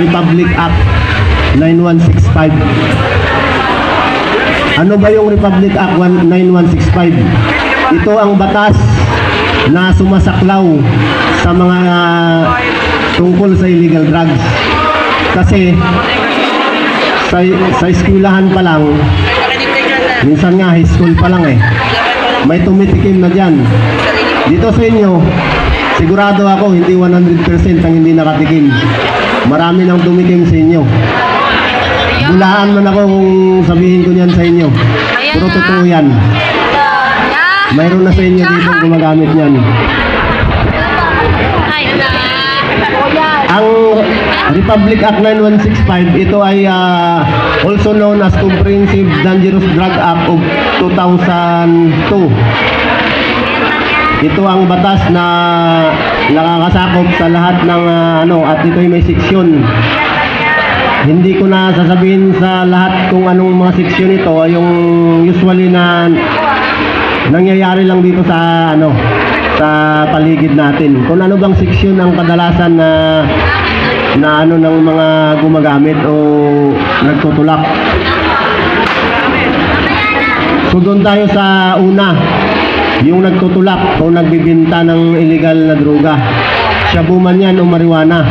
Republic Act 9165. Ano ba yung Republic Act 9165? Ito ang batas na sumasaklaw sa mga tungkol sa illegal drugs. Kasi sa eskwelahan pa lang, minsan nga high school pa lang may tumitikim na dyan. Dito sa inyo, sigurado ako hindi 100% ang hindi nakatikim. Marami nang tumikim sa inyo. Bulaan man ako kung sabihin ko yan sa inyo. Pero totoo yan. Mayroon na sa inyo dito gumagamit yan. Ang Republic Act 9165, ito ay also known as Comprehensive Dangerous Drug Act of 2002. Ito ang batas na nakakasakop sa lahat ng at ito ay may seksyon. Hindi ko na sasabihin sa lahat kung anong mga seksyon ito, yung usually na nangyayari lang dito sa sa paligid natin. Kung ano bang seksyon ang kadalasan na ng mga gumagamit o nagtutulak. So doon tayo sa una, yung nagtutulak o nagbibinta ng illegal na droga. Shabu man yan o marijuana.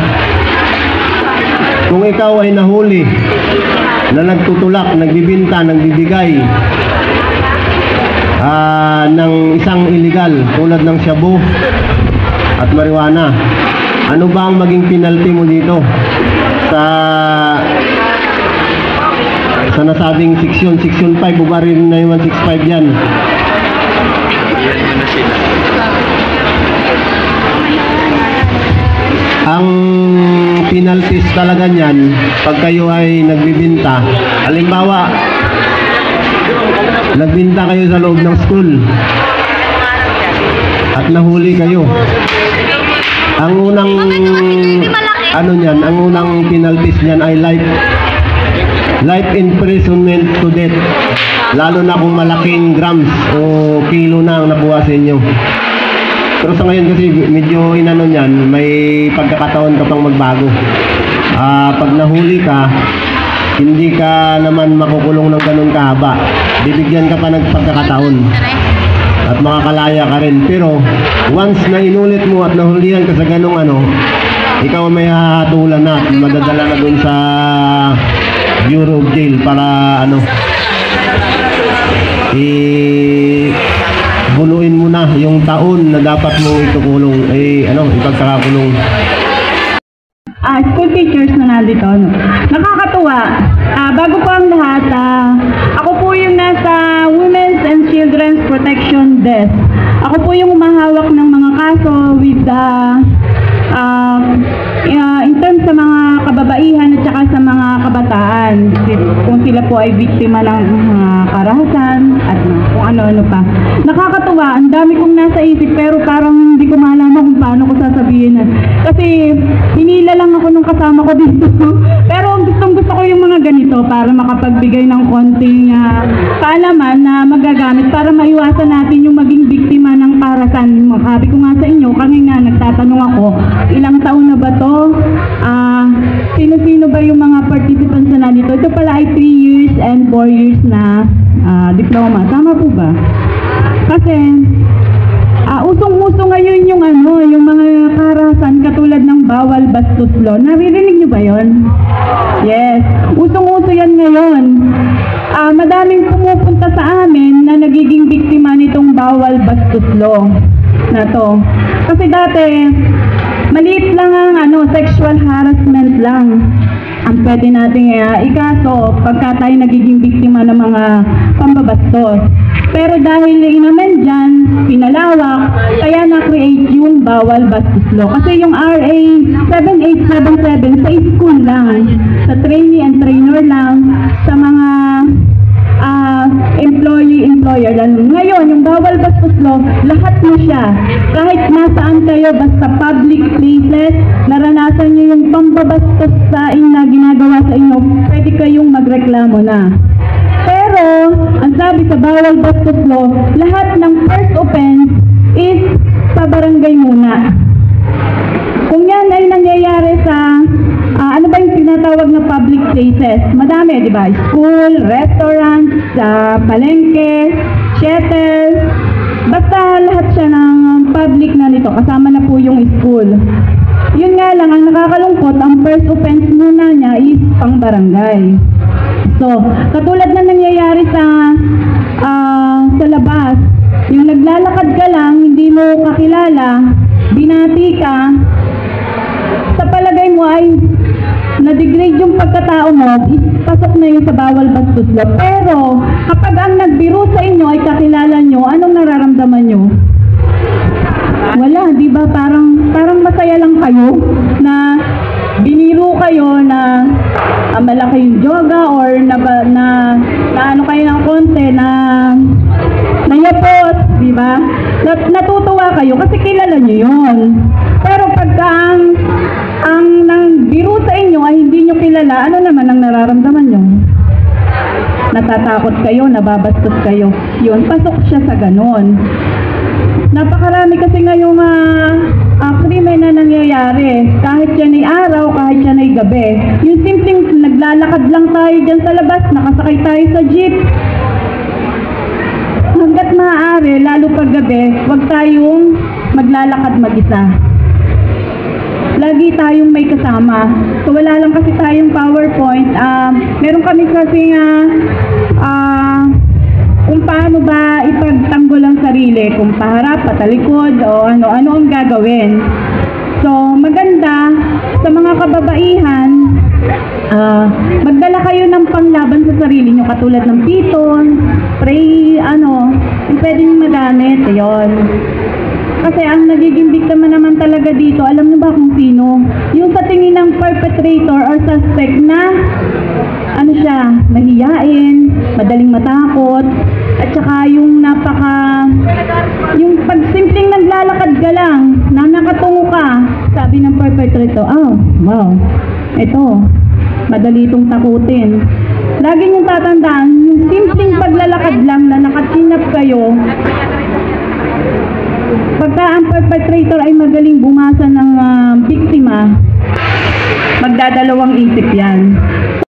Kung ikaw ay nahuli na nagtutulak, nagbibinta, nagbibigay ng isang illegal tulad ng shabu at marijuana, ano ba ang maging penalty mo dito sa nasabing section 5 o ba rin na yung 165 yan? Ang penalties talaga niyan pag kayo ay nagbibinta, halimbawa nagbinta kayo sa loob ng school at nahuli kayo, ang unang ang unang penalties niyan ay life imprisonment to death, lalo na kung malaking grams o kilo na ang nakuha sa inyo. Pero sa ngayon kasi medyo niyan, may pagkakataon ka pang magbago. Pag nahuli ka, hindi ka naman makukulong ng ganun kahaba. Bibigyan ka pa ng pagkakataon at makakalaya ka rin. Pero once na inulit mo at nahulihan ka sa ganung ikaw may hahatulan na at madadala na dun sa Bureau of Jail para buluin mo na yung taon na dapat mo itukulong, ipagkakakulong. School teachers na nandito, nakakatuwa. Bago po ang lahat, ako po yung nasa Women's and Children's Protection Desk. Ako po yung umahawak ng mga kaso with in terms sa mga kababaihan at saka sa mga kabataan. Kung sila po ay biktima ng karahasan at kung ano-ano pa. Nakakatuwa, ang dami kong nasa isip pero parang hindi ko malaman kung paano ko sasabihin. Kasi hinila lang ako nung kasama ko dito. Pero gusto ko yung mga ganito para makapagbigay ng konting kaalaman na magagamit para maiwasan natin yung maging biktima ng karahasan. Sabi ko nga sa inyo, kanina nagtatanong ako, ilang taon na ba to? Sino-sino ba yung mga participants na nandito? Ito pala ay 3 years and 4 years na diploma. Tama po ba? Kasi usong-uso ngayon yung yung mga karahasan katulad ng bawal bastos law. Naririnig niyo ba yon? Yes. Usong-uso yan ngayon. Madaming pumupunta sa amin na nagiging biktima nitong bawal bastos law na to. Kasi dati maliit lang ang sexual harassment lang ang pwede nating ikaso pagka tayo nagiging biktima ng mga pambabastos. Pero dahil inamen dyan, pinalawak, kaya na-create yung bawal bastos law. Kasi yung RA 7877 sa school lang, sa trainee and trainer lang, sa mga employee-employer lang. Ngayon, yung bawal bastos law, lahat na siya. Kahit nasaan kayo, basta public places, naranasan nyo yung pambabastos sa na ginagawa sa inyo, pwede kayong magreklamo na. Pero, ang sabi sa bawal bastos law, lahat ng first offense is sa barangay muna. Kung yan ay nangyayari sa, ano ba yung businesses. Madami, di ba? School, restaurants, palengke, shuttle. Basta lahat siya ng public na nito. Kasama na po yung school. Yun nga lang, ang nakakalungkot, ang first offense muna niya is pang barangay. So, katulad na nangyayari sa labas, yung naglalakad ka lang, hindi mo kakilala, binati ka, sa palagay mo ay na-degrade yung pagkatao mo, pasok na yun sa bawal bastos law. Pero, kapag ang nagbiro sa inyo ay kakilala nyo, anong nararamdaman nyo? Wala, di ba? Parang masaya lang kayo na biniro kayo na malaki yung yoga or na ano kayo ng konti na nayapos, di ba? Natutuwa kayo kasi kilala nyo yun. Pero pagka ang nang biro sa inyo ay hindi nyo kilala, ano naman ang nararamdaman nyo? Natatakot kayo, nababastos kayo. Yun, pasok siya sa ganon. Napakarami kasi ngayong krimen na nangyayari. Kahit yan ay araw, kahit yan ay gabi. Yung simpleng naglalakad lang tayo dyan sa labas, nakasakay tayo sa jeep. Hanggat maaari, lalo pag gabi, huwag tayong maglalakad mag-isa. Lagi tayong may kasama. So wala lang kasi tayong PowerPoint. Meron kami kasi kung paano ba ipagtanggol ang sarili, kung paharap, patalikod, o ano ang gagawin. So, maganda sa mga kababaihan, magdala kayo ng panglaban sa sarili nyo, katulad ng piton, spray, yung pwede nyo magamit, yun. Kasi ang nagiging biktima naman talaga dito, alam niyo ba kung sino? Yung sa tingin ng perpetrator or suspect na, mahiyain, madaling matakot, at saka yung yung pag simpleng naglalakad ka lang, na nakatungo ka, sabi ng perpetrator, wow, ito, madali itong takutin. Lagi niyong tatandaan, yung simpleng paglalakad lang na nakatinap kayo, pagka ang perpetrator ay magaling bumasa ng biktima, magdadalawang isip yan.